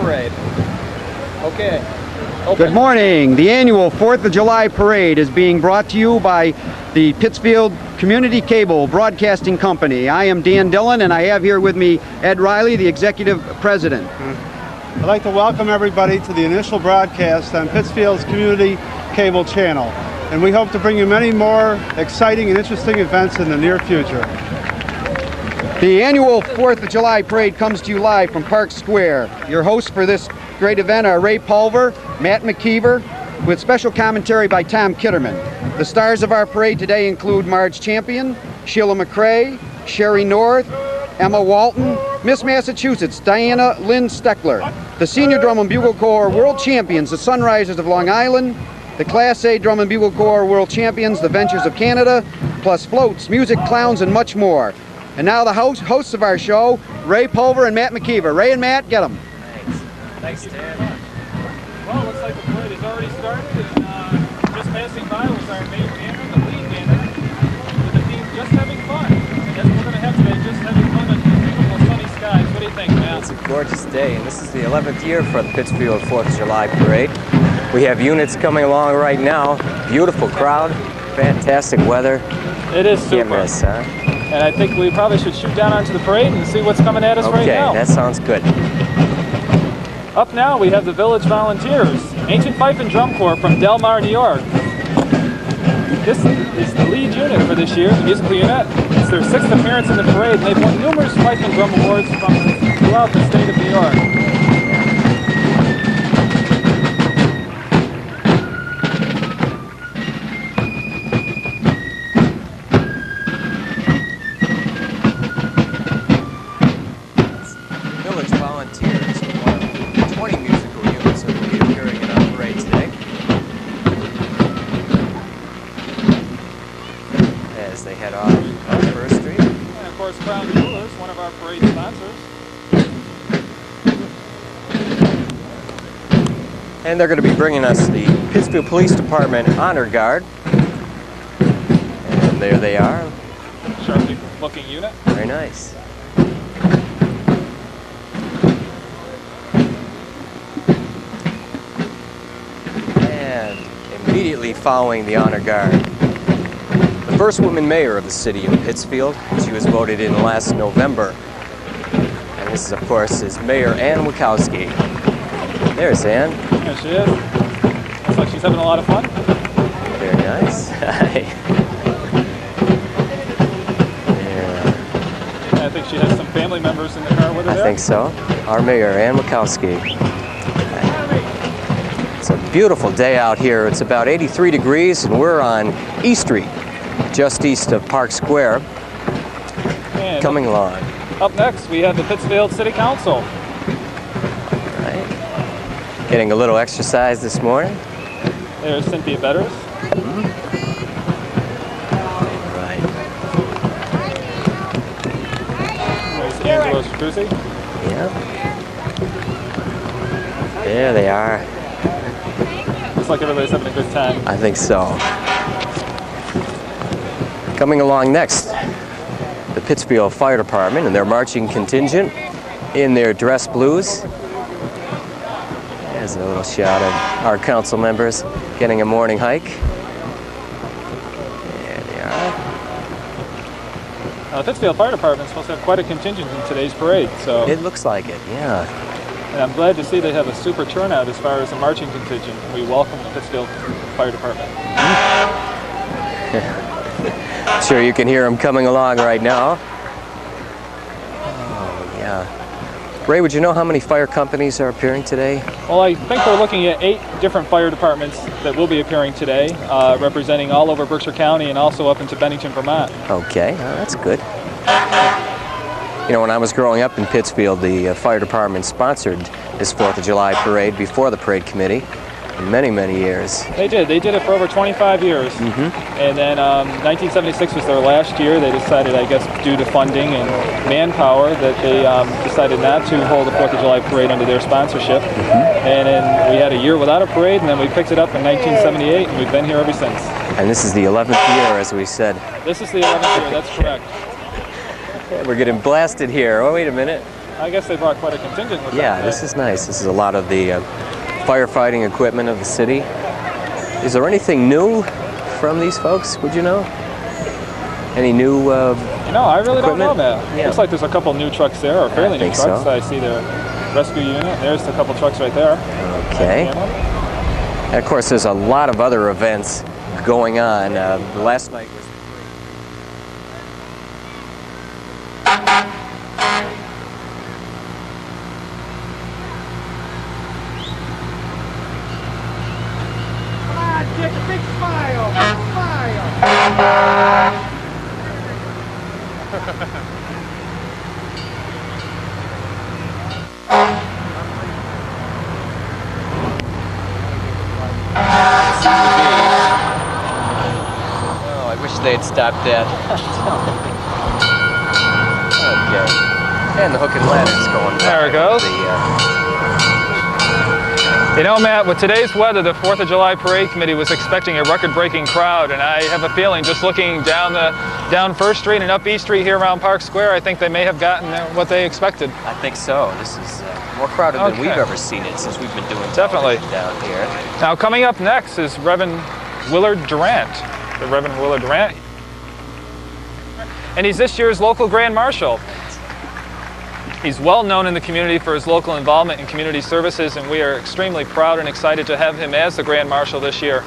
parade. Okay. Open. Good morning. The annual 4th of July parade is being brought to you by the Pittsfield Community Cable Broadcasting Company. I am Dan Dillon, and I have here with me Ed Riley, the Executive President. I'd like to welcome everybody to the initial broadcast on Pittsfield's Community Cable Channel. And we hope to bring you many more exciting and interesting events in the near future. The annual 4th of July parade comes to you live from Park Square. Your hosts for this great event are Ray Pulver, Matt McKeever, with special commentary by Tom Kitterman. The stars of our parade today include Marge Champion, Sheila McCrae, Sherry North, Emma Walton, Miss Massachusetts, Diana Lynn Steckler, the Senior Drum and Bugle Corps World Champions, the Sunrisers of Long Island, the Class A Drum and Bugle Corps World Champions, the Ventures of Canada, plus floats, music, clowns, and much more. And now the hosts of our show, Ray Pulver and Matt McKeever. Ray and Matt, get them. Thanks, Dan. Well, it looks like the parade has already started, and just passing by was our main banner, the lead banner, with the theme Just Having Fun. And that's what we're going to have today, just having fun under beautiful sunny skies. What do you think, Matt? It's a gorgeous day, and this is the 11th year for the Pittsfield 4th of July parade. We have units coming along right now. Beautiful crowd, fantastic weather. It is super. Can't miss, huh? And I think we probably should shoot down onto the parade and see what's coming at us right now. Okay, that sounds good. Up now we have the Village Volunteers, Ancient Fife and Drum Corps from Del Mar, New York. This is the lead unit for this year, the musical unit. It's their 6th appearance in the parade, and they've won numerous Fife and Drum awards from throughout the state of New York. Village Volunteers are one of 20 musical units that will be appearing in our parade today. As they head off on First Street. And of course, Crown Jewelers, one of our parade sponsors. And they're going to be bringing us the Pittsfield Police Department Honor Guard. And there they are. Sharply looking unit. Very nice. And immediately following the Honor Guard, the first woman mayor of the city of Pittsfield. She was voted in last November. And this, of course, is Mayor Ann Wachowski. There's Ann. There she is. Looks like she's having a lot of fun. Very nice. Hi. I think she has some family members in the car with her I there. think so. Our mayor, Ann Wachowski. It's a beautiful day out here. It's about 83 degrees, and we're on E Street, just east of Park Square. And Coming along. up next, we have the Pittsfield City Council. Right. Getting a little exercise this morning. There's Cynthia Betters. Right. There's Angelo Struzzi. Yeah. There they are. Looks like everybody's having a good time. I think so. Coming along next, the Pittsfield Fire Department and their marching contingent in their dress blues. There's a little shot of our council members getting a morning hike. There they are. The Pittsfield Fire Department is supposed to have quite a contingent in today's parade, so It looks like it, yeah. and I'm glad to see they have a super turnout as far as the marching contingent. We welcome the Pittsfield Fire Department. Sure you can hear them coming along right now. Oh, yeah. Ray, would you know how many fire companies are appearing today? Well, I think we're looking at 8 different fire departments that will be appearing today, representing all over Berkshire County and also up into Bennington, Vermont. Okay, that's good. You know, when I was growing up in Pittsfield, the fire department sponsored this 4th of July parade before the parade committee in many, many years. They did it for over 25 years. And then 1976 was their last year. They decided, I guess, due to funding and manpower, that they decided not to hold the 4th of July parade under their sponsorship. And then we had a year without a parade, and then we picked it up in 1978, and we've been here ever since. And this is the 11th year, as we said. This is the 11th year, that's correct. We're getting blasted here. Oh, wait a minute. I guess they brought quite a contingent with them. Yeah, this is nice. This is a lot of the firefighting equipment of the city. Is there anything new from these folks? Would you know? Any new No, I really don't know, equipment? man. Yeah. Looks like there's a couple new trucks there, or fairly new think trucks. so. I see the rescue unit. There's a couple trucks right there. Okay. And of course, there's a lot of other events going on. Last night was Take a big smile. Smile. Oh, I wish they'd stopped that. Okay. And the hook and ladder's going. There it goes. You know, Matt, with today's weather, the 4th of July Parade Committee was expecting a record-breaking crowd, and I have a feeling, just looking down First Street and up East Street here around Park Square, I think they may have gotten what they expected. I think so. This is more crowded than we've ever seen it since we've been doing Definitely down here. Now, coming up next is Reverend Willard Durant. The Reverend Willard Durant. And he's this year's local Grand Marshal. He's well known in the community for his local involvement in community services, and we are extremely proud and excited to have him as the Grand Marshal this year.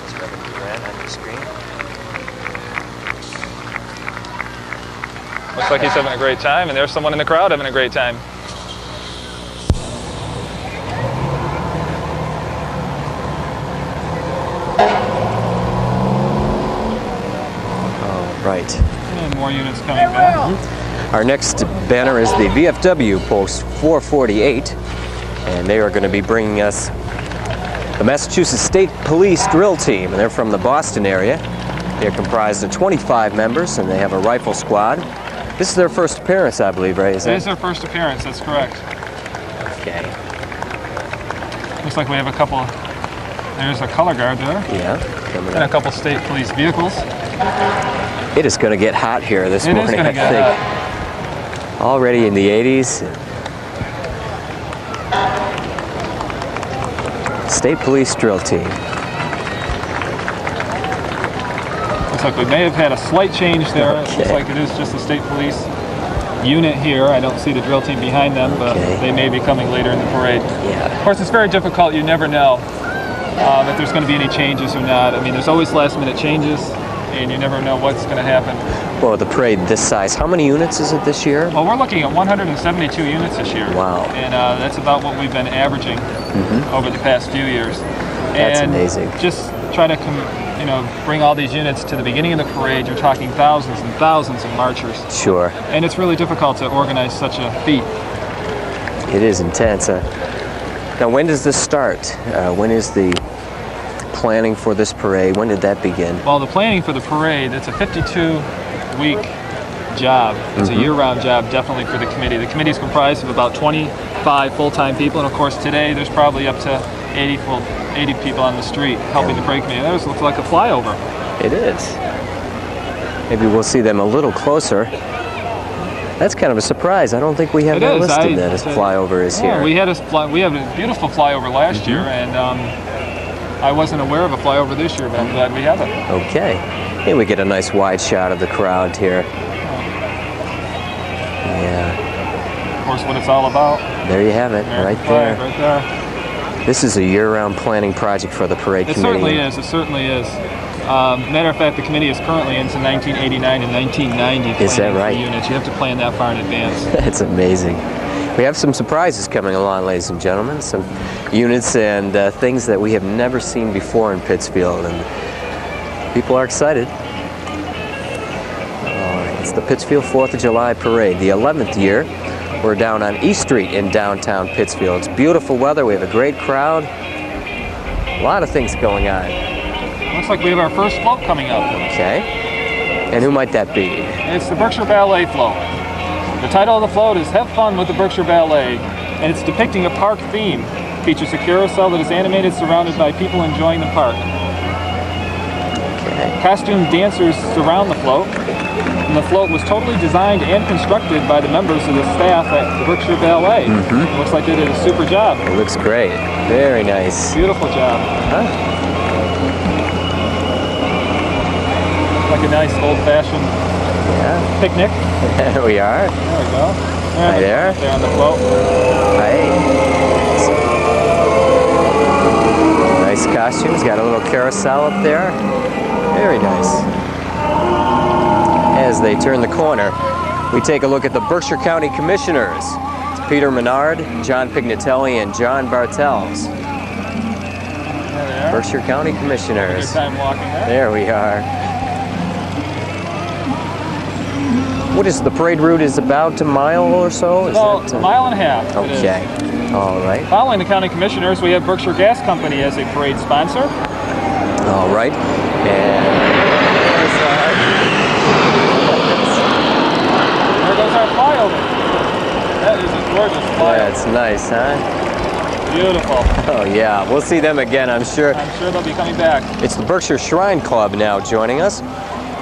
It's Reverend Durant on your screen. Looks like he's having a great time, and there's someone in the crowd having a great time. All right. And more units coming back. Our next banner is the VFW Post 448, and they are going to be bringing us the Massachusetts State Police Drill Team, and they're from the Boston area. They're comprised of 25 members, and they have a rifle squad. This is their first appearance, I believe, right? It is their first appearance, that's correct. Okay. Looks like we have a couple, there's a color guard there, Yeah. Coming and a up. couple state police vehicles. It is going to get hot here this It is morning, gonna I get think. hot. Already in the 80s. State Police Drill Team. Looks like we may have had a slight change there. It looks Okay. like it is just the state police unit here. I don't see the drill team behind them, but Okay. they may be coming later in the parade. Yeah. Of course, it's very difficult. You never know if there's going to be any changes or not. I mean, there's always last-minute changes, and you never know what's going to happen. Well, with the parade this size, how many units is it this year? Well, we're looking at 172 units this year. Wow. And that's about what we've been averaging over the past few years. That's and amazing. Just try to bring all these units to the beginning of the parade. You're talking thousands and thousands of marchers. Sure. And it's really difficult to organize such a feat. It is intense. Now, when does this start? When is the planning for this parade? When did that begin? Well, the planning for the parade, it's a 52-week job. It's a year-round job, definitely, for the committee. The committee is comprised of about 25 full-time people, and of course today there's probably up to 80 people on the street helping the parade committee. That looks like a flyover. It is. Maybe we'll see them a little closer. That's kind of a surprise. I don't think we have that listed that as flyover is here. We had a beautiful flyover last year, and I wasn't aware of a flyover this year, but I'm glad we have it. Okay. Hey, we get a nice wide shot of the crowd here. Yeah. Of course, what it's all about. There you have it, American right flag, there. right there. This is a year-round planning project for the parade It committee. certainly is. It certainly is. Matter of fact, the committee is currently into 1989 and 1990 Is that planning for right? units. You have to plan that far in advance. That's amazing. We have some surprises coming along, ladies and gentlemen. Some units and things that we have never seen before in Pittsfield, and people are excited. All right, it's the Pittsfield 4th of July Parade, the 11th year. We're down on East Street in downtown Pittsfield. It's beautiful weather. We have a great crowd. A lot of things going on. Looks like we have our first float coming up. Okay. And who might that be? It's the Berkshire Ballet float. The title of the float is Have Fun with the Berkshire Ballet, and it's depicting a park theme. Features a carousel that is animated, surrounded by people enjoying the park. Okay. costume dancers surround the float. And the float was totally designed and constructed by the members of the staff at the Berkshire Ballet. Looks like they did a super job. It looks great. Very nice. Beautiful job. Huh? Like a nice old-fashioned picnic. There we are. There we go. Hi there. There on the float. Hi. Nice costumes. Got a little carousel up there. Very nice. As they turn the corner, we take a look at the Berkshire County Commissioners. It's Peter Menard, John Pignatelli, and John Bartels. There they are. Berkshire County Commissioners. Good time walking there. There we are. What is the parade route? Is about a mile or so? Is Well, that, a mile and a half. it is. Okay. All right. Following the county commissioners, we have Berkshire Gas Company as a parade sponsor. All right. And There goes our flyover. That is a gorgeous flyover. that's nice, huh? Beautiful. Oh yeah. We'll see them again, I'm sure. I'm sure they'll be coming back. It's the Berkshire Shrine Club now joining us.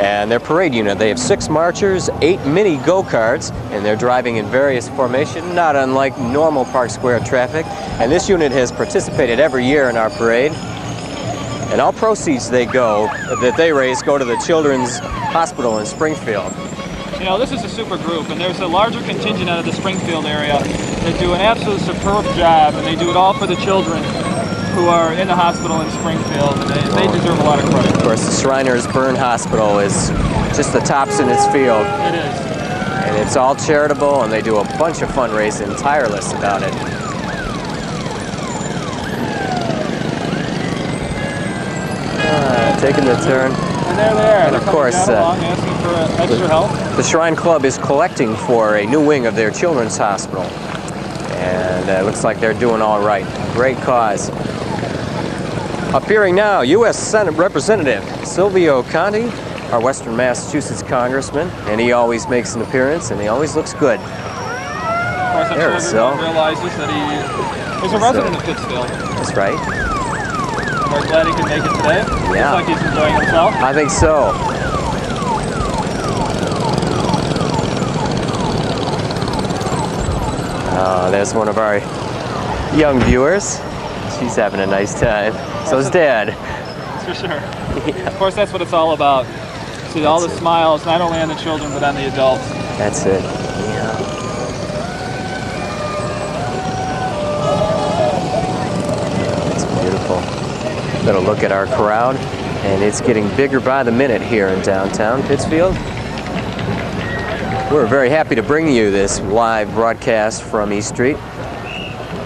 And their parade unit, they have 6 marchers, 8 mini go-karts, and they're driving in various formation, not unlike normal Park Square traffic. And this unit has participated every year in our parade. And all proceeds that they raise go to the Children's Hospital in Springfield. You know, this is a super group, and there's a larger contingent out of the Springfield area that do an absolute superb job, and they do it all for the children who are in the hospital in Springfield, and they deserve a lot of credit. Of course, the Shriners Burn Hospital is just the tops in its field. It is. And it's all charitable, and they do a bunch of fundraising, tireless about it. Taking the turn. And there they are. And of course, along, asking for extra help. The Shrine Club is collecting for a new wing of their children's hospital. And it looks like they're doing all right. Great cause. Appearing now, U.S. Senate Representative Silvio O Conte, our Western Massachusetts congressman, and he always makes an appearance, and he always looks good. Of course, I'm There, sure everyone realizes that he is a resident of Pittsfield. That's right. We're glad he could make it today. Yeah. Looks like he's enjoying himself. I think so. There's one of our young viewers. She's having a nice time. So's Dad. For sure. Yeah. Of course, that's what it's all about. See all the smiles, not only on the children, but on the adults. That's it. Yeah. It's beautiful. Got a look at our crowd, and it's getting bigger by the minute here in downtown Pittsfield. We're very happy to bring you this live broadcast from East Street.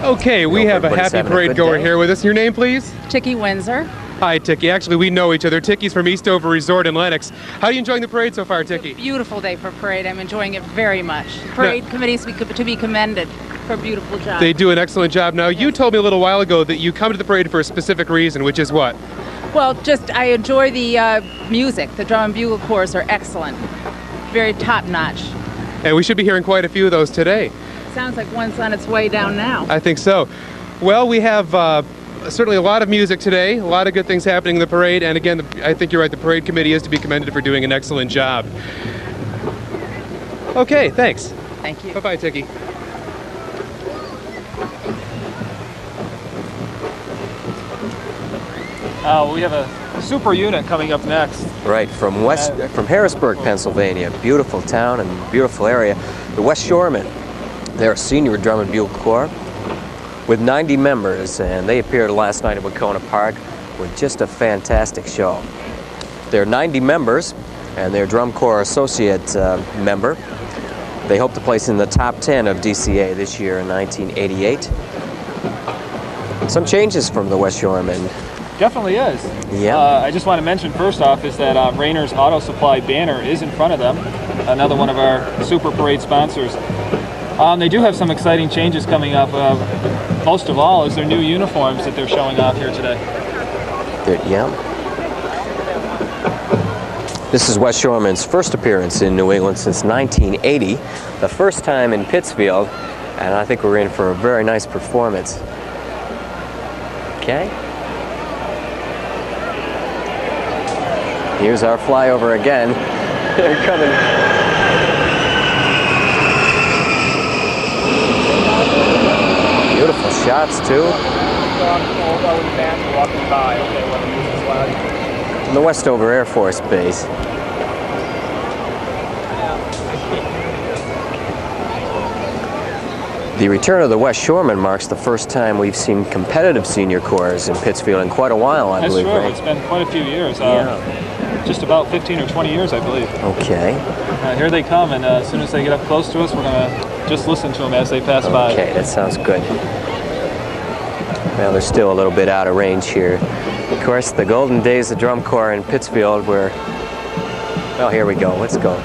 Okay, we have a happy parade goer here with us. Your name, please? Chicky Windsor. Hi, Ticky. Actually, we know each other. Ticky's from Eastover Resort in Lenox. How are you enjoying the parade so far, Ticky? Beautiful day for parade. I'm enjoying it very much. Parade committees to be commended for a beautiful job. They do an excellent job. Now, you told me a little while ago that you come to the parade for a specific reason, which is what? Well, just I enjoy the music. The drum and bugle corps are excellent. Very top-notch. And we should be hearing quite a few of those today. Sounds like one's on its way down now. I think so. Well, we have certainly a lot of music today, a lot of good things happening in the parade, and again, I think you're right, the parade committee is to be commended for doing an excellent job. Okay, thanks. Thank you. Bye-bye, Ticky. We have a super unit coming up next. Right, from Harrisburg, Pennsylvania. Beautiful town and beautiful area. The West Shoremen. They're a senior drum and bugle corps with 90 members, and they appeared last night at Wacona Park with just a fantastic show. There are 90 members, and their drum corps associate member. They hope to place in the top 10 of DCA this year in 1988. Some changes from the West Shoremen. Definitely is. Yeah. I just want to mention first off is that Rainer's Auto Supply banner is in front of them. Another one of our super parade sponsors. They do have some exciting changes coming up. Most of all is their new uniforms that they're showing off here today. Yeah. This is West Shoreman's first appearance in New England since 1980. The first time in Pittsfield, and I think we're in for a very nice performance. Okay. Here's our flyover again. They're coming. Beautiful shots too. From the Westover Air Force Base. The return of the West Shoreman marks the first time we've seen competitive senior corps in Pittsfield in quite a while, I believe. That's true. Right? It's been quite a few years. Just about 15 or 20 years, I believe. Okay. Here they come, and as soon as they get up close to us, we're going to just listen to them as they pass by. Okay, that sounds good. Well, they're still a little bit out of range here. Of course, the golden days of drum corps in Pittsfield were... Well, here we go. Let's go.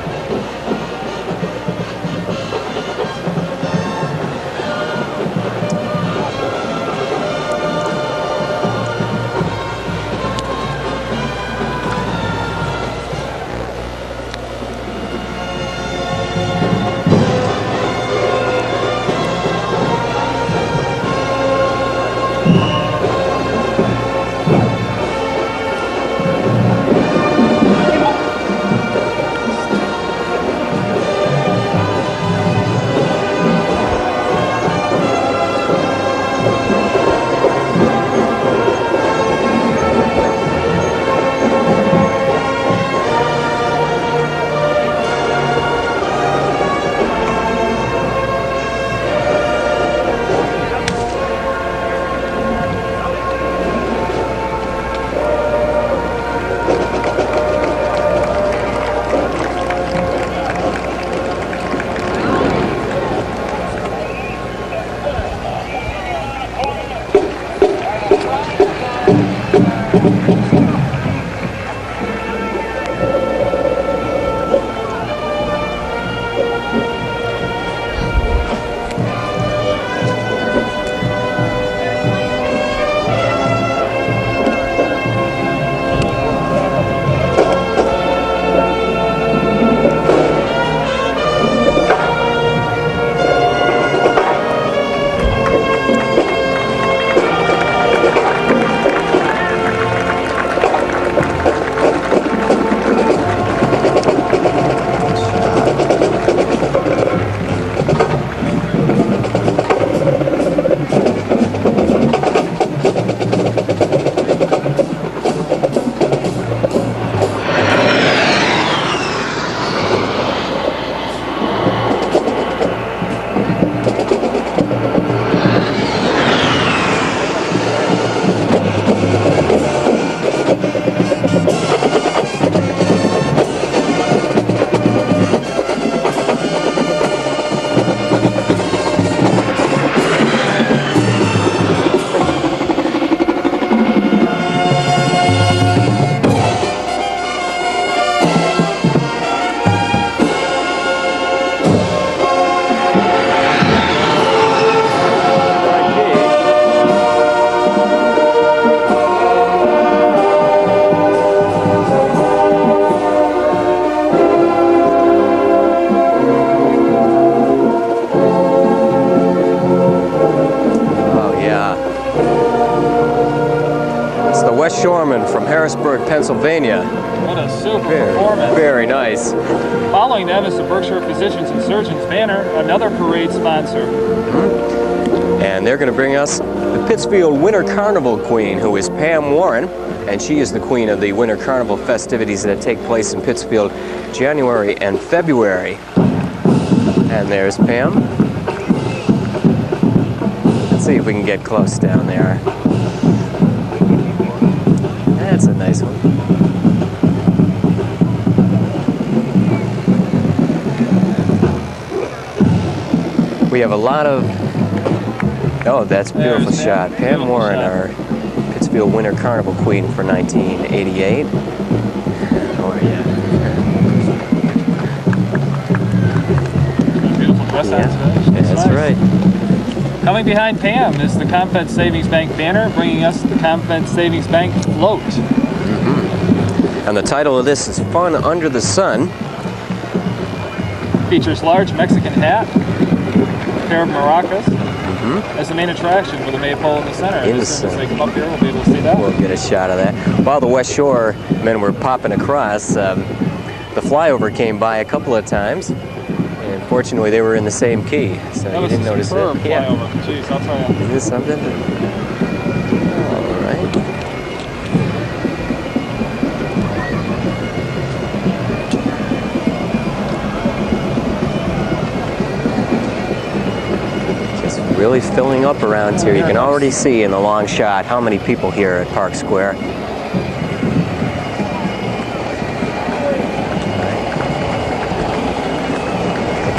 Sherman from Harrisburg, Pennsylvania. What a super performance. Very nice. Following them is the Berkshire Physicians and Surgeons banner, another parade sponsor. And they're going to bring us the Pittsfield Winter Carnival Queen, who is Pam Warren, and she is the queen of the Winter Carnival festivities that take place in Pittsfield January and February. And there's Pam. Let's see if we can get close down there. That's a nice one. We have a lot of... Oh, that's a beautiful shot. Pam Warren, our Pittsfield Winter Carnival Queen for 1988. Oh, yeah. Beautiful dress on today. That's right. Coming behind Pam is the Confed Savings Bank banner, bringing us the Confed Savings Bank float. And the title of this is Fun Under the Sun. Features large Mexican hat, a pair of maracas, as the main attraction with a maypole in the center. In the As soon as they center. come up here, we'll be able to see that. We'll get a shot of that. While the West Shore men were popping across, the flyover came by a couple of times. And fortunately, they were in the same key, so That you was didn't a notice superb it. Yeah. flyover. Jeez, I'll tell you. Isn't this something? All right. Just really filling up around here. You can already see in the long shot how many people here at Park Square.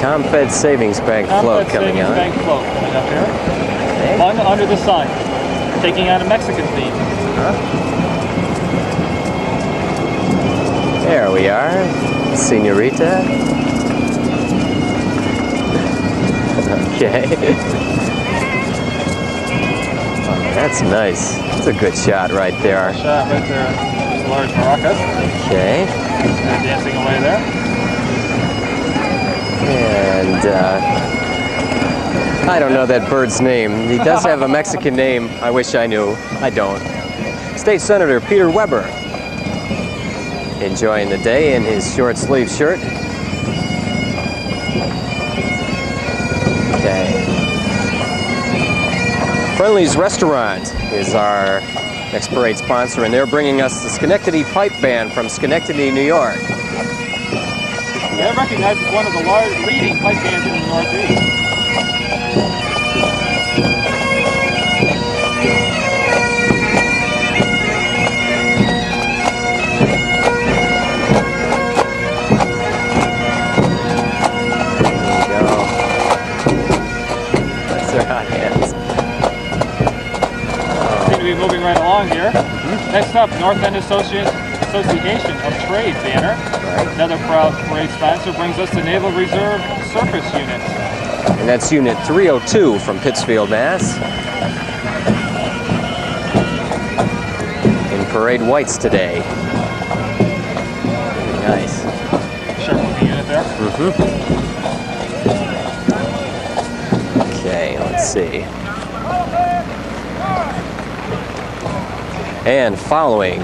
ComFed Savings Bank float coming Savings out. Bank float coming up here. Okay. Fun under the sun, taking on a Mexican theme. There we are, Senorita. Okay. Oh, that's nice. That's a good shot right there. Shot right there. There's a large maracas. Okay. They're dancing away there. And I don't know that bird's name. He does have a Mexican name. I wish I knew. I don't. State Senator Peter Weber, enjoying the day in his short sleeve shirt. Okay. Friendly's Restaurant is our next parade sponsor, and they're bringing us the Schenectady Pipe Band from Schenectady, New York. They're recognized as one of the leading pipe bands in the Northeast. There we go. That's their hot hands. Seem to be moving right along here. Next up, North End Association of Trade banner. Another proud parade sponsor brings us the Naval Reserve Surface Unit. And that's Unit 302 from Pittsfield, Mass. In parade whites today. Very nice. Sharp looking unit there. Okay, let's see. And following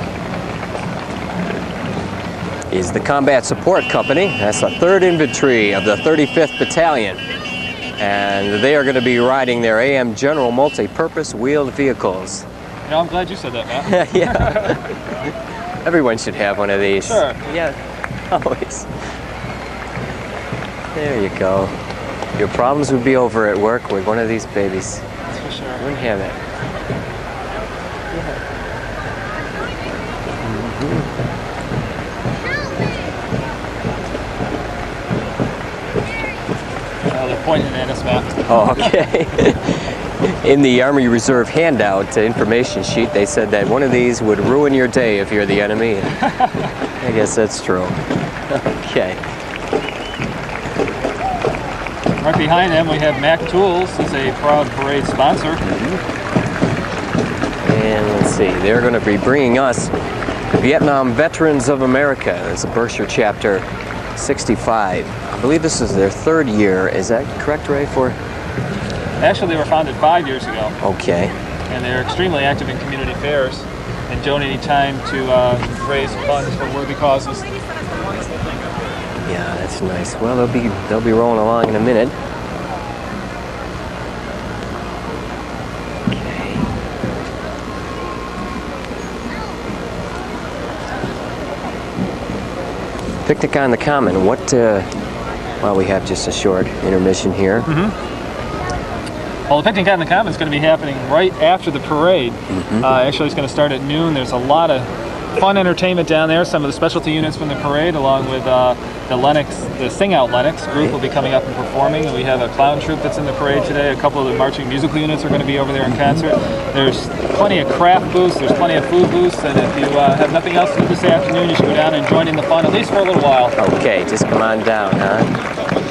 is the Combat Support Company. That's the 3rd Infantry of the 35th Battalion. And they are going to be riding their AM General multi-purpose wheeled vehicles. You know, I'm glad you said that, Matt. Yeah. Everyone should have one of these. Sure. Yeah, always. There you go. Your problems would be over at work with one of these babies. That's for sure. Wouldn't have it. They're pointing at us, Matt. Oh, okay. In the Army Reserve handout information sheet, they said that one of these would ruin your day if you're the enemy. I guess that's true. Okay. Right behind them, we have Mac Tools as a proud parade sponsor. And let's see, they're going to be bringing us Vietnam Veterans of America. It's a Berkshire chapter 65. I believe this is their 3rd year. Is that correct, Ray? Actually, they were founded 5 years ago. Okay. And they're extremely active in community fairs and donating time to raise funds for worthy causes. Yeah, that's nice. Well, they'll be rolling along in a minute. Okay. Picnic on the Common. What? Well, we have just a short intermission here. Well, the Picnic on the Common is going to be happening right after the parade. Actually, it's going to start at noon. There's a lot of fun entertainment down there. Some of the specialty units from the parade, along with the Sing Out Lennox group, will be coming up and performing. And we have a clown troupe that's in the parade today. A couple of the marching musical units are going to be over there in concert. There's plenty of craft booths. There's plenty of food booths. And if you have nothing else to do this afternoon, you should go down and join in the fun, at least for a little while. Okay, just come on down, huh?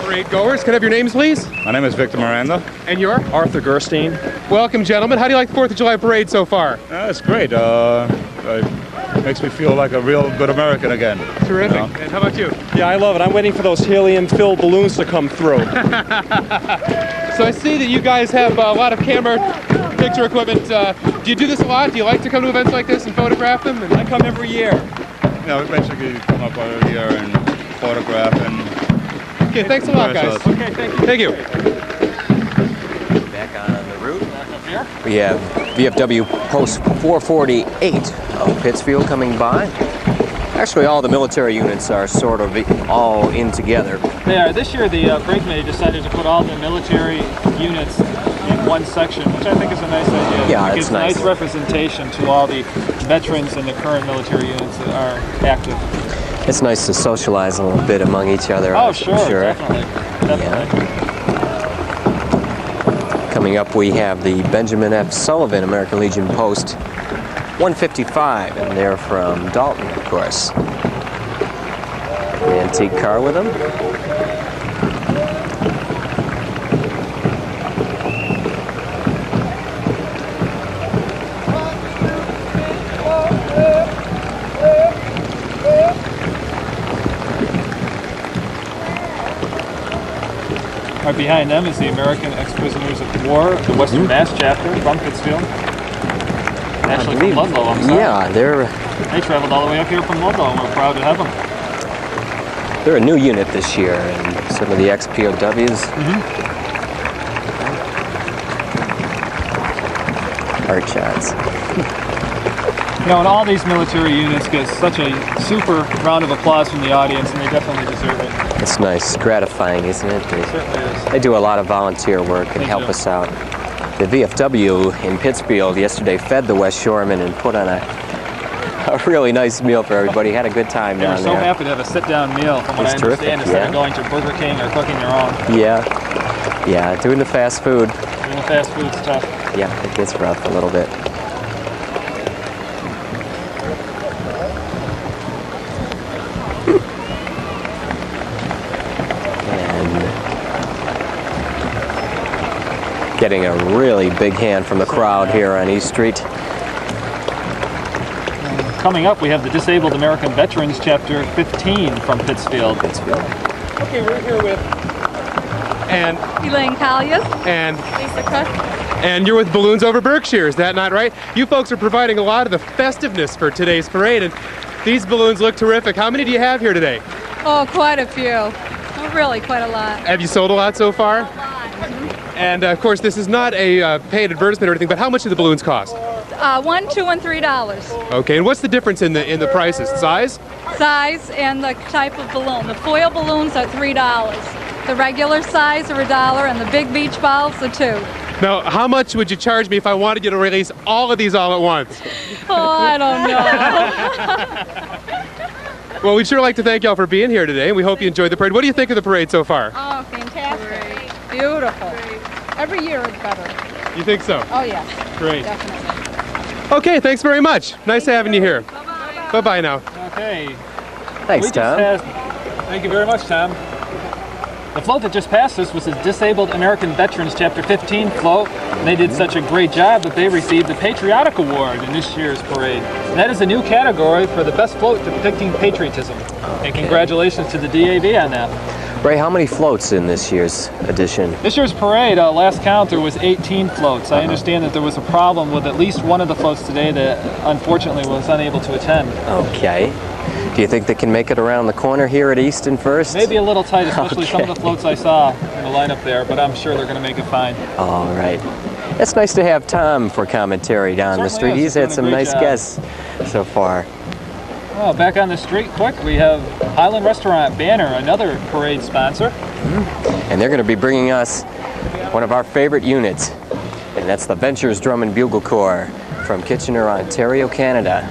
Parade goers, can I have your names, please? My name is Victor Miranda. And your? Arthur Gerstein. Welcome, gentlemen. How do you like the 4th of July parade so far? It's great. I makes me feel like a real good American again. Terrific. You know? And how about you? Yeah, I love it. I'm waiting for those helium-filled balloons to come through. So I see that you guys have a lot of camera picture equipment. Do you do this a lot? Do you like to come to events like this and photograph them? I come every year. You know, we basically come up over here and photograph and... Okay, thanks a lot, guys. Okay, thank you. Thank you. Back on the route, we have VFW Post 448 of Pittsfield coming by. Actually, all the military units are sort of all in together. They are. This year, the parade committee decided to put all the military units in one section, which I think is a nice idea. Yeah, it it's gives nice. nice representation to all the veterans and the current military units that are active. It's nice to socialize a little bit among each other. Oh, I'm sure, definitely. Yeah. Coming up, we have the Benjamin F Sullivan American Legion Post 155, and they're from Dalton, of course. An antique car with them. Right behind them is the American Ex-Prisoners of War, the Western Mass chapter from Pittsfield. Actually from Ludlow, I'm sorry. Yeah, They traveled all the way up here from Ludlow, and we're proud to have them. they're a new unit this year, and some of the ex-POWs. Art shots. You know, and all these military units get such a super round of applause from the audience, and they definitely deserve it. It's nice, gratifying, isn't it? It certainly is. They do a lot of volunteer work and They help do. us out. The VFW in Pittsfield yesterday fed the West Shoremen and put on a really nice meal for everybody. Had a good time They were down so there. happy to have a sit-down meal, from what I It's terrific, understand, instead yeah. of going to Burger King or cooking their own. Yeah, doing the fast food. Doing the fast food's tough. Yeah, it gets rough a little bit. And getting a really big hand from the crowd here on East Street. Coming up, we have the Disabled American Veterans Chapter 15 from Pittsfield. Okay, we're here with Elaine Collier, and Lisa Cook. And you're with Balloons Over Berkshire, is that not right? You folks are providing a lot of the festiveness for today's parade, and these balloons look terrific. How many do you have here today? Oh, quite a few. Oh, really, quite a lot. Have you sold a lot so far? And of course, this is not a paid advertisement or anything, but how much do the balloons cost? $1, $2, and $3. Okay, and what's the difference in the prices? Size? Size and the type of balloon. The foil balloons are $3. The regular size are $1, and the big beach balls are $2. Now, how much would you charge me if I wanted you to release all of these all at once? Oh, I don't know. Well, we'd sure like to thank y'all for being here today, and we hope you enjoyed the parade. What do you think of the parade so far? Oh, fantastic. Beautiful. Every year it's better. You think so? Oh, yes. Great. Definitely. Okay, thanks very much. Nice having you here. Bye-bye. Bye-bye now. Okay. Thanks, We just Tom. Thank you very much, Tom. The float that just passed us was the Disabled American Veterans Chapter 15 float. And they did such a great job that they received the Patriotic Award in this year's parade. And that is a new category for the best float depicting patriotism. And congratulations to the DAV on that. Ray, how many floats in this year's edition? This year's parade, last count, there was 18 floats. I understand that there was a problem with at least one of the floats today that unfortunately was unable to attend. Okay. Do you think they can make it around the corner here at Easton first? Maybe a little tight, especially some of Okay. the floats I saw in the lineup there, but I'm sure they're going to make it fine. All right. It's nice to have Tom for commentary down the street. Certainly is. He's He's had doing a some great nice job. guests so far. Well, back on the street quick, we have Highland Restaurant Banner, another parade sponsor. And they're going to be bringing us one of our favorite units, and that's the Ventures Drum and Bugle Corps from Kitchener, Ontario, Canada.